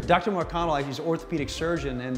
Dr. McConnell, he's an orthopedic surgeon, and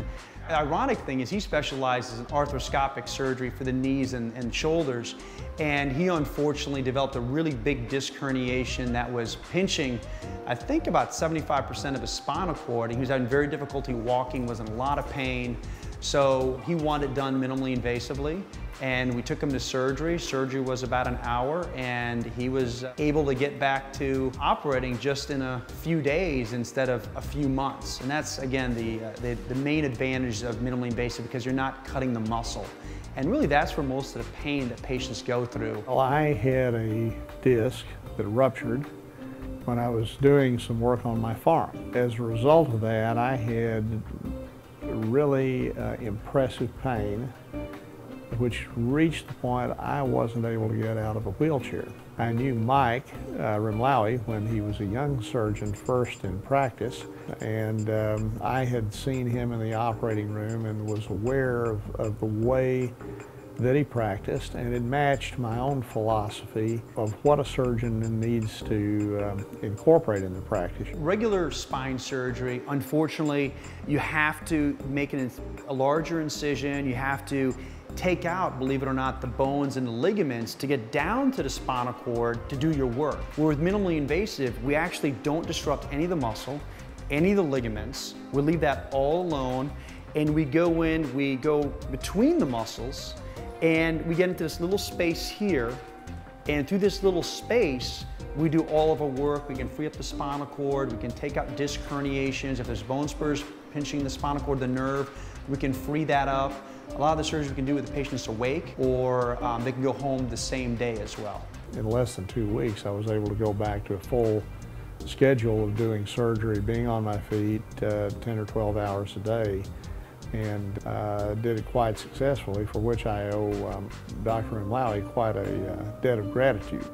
the ironic thing is he specializes in arthroscopic surgery for the knees and shoulders, and he unfortunately developed a really big disc herniation that was pinching, I think, about 75% of his spinal cord. He was having very difficulty walking, was in a lot of pain, so he wanted it done minimally invasively. And we took him to surgery. Surgery was about an hour, and he was able to get back to operating just in a few days instead of a few months. And that's, again, the main advantage of minimally invasive, because you're not cutting the muscle. And really, that's where most of the pain that patients go through. Well, I had a disc that ruptured when I was doing some work on my farm. As a result of that, I had really impressive pain, which reached the point I wasn't able to get out of a wheelchair. I knew Mike Rimlawi when he was a young surgeon first in practice, and I had seen him in the operating room and was aware of the way that he practiced, and it matched my own philosophy of what a surgeon needs to incorporate in their practice. Regular spine surgery, unfortunately, you have to make a larger incision. You have to take out, believe it or not, the bones and the ligaments to get down to the spinal cord to do your work. Where with minimally invasive, we actually don't disrupt any of the muscle, any of the ligaments. We leave that all alone, and we go in, we go between the muscles, and we get into this little space here, and through this little space, we do all of our work. We can free up the spinal cord, we can take out disc herniations. If there's bone spurs pinching the spinal cord, the nerve, we can free that up. A lot of the surgery we can do with the patients awake, or they can go home the same day as well. In less than 2 weeks, I was able to go back to a full schedule of doing surgery, being on my feet 10 or 12 hours a day, and did it quite successfully, for which I owe Dr. Rimlawi quite a debt of gratitude.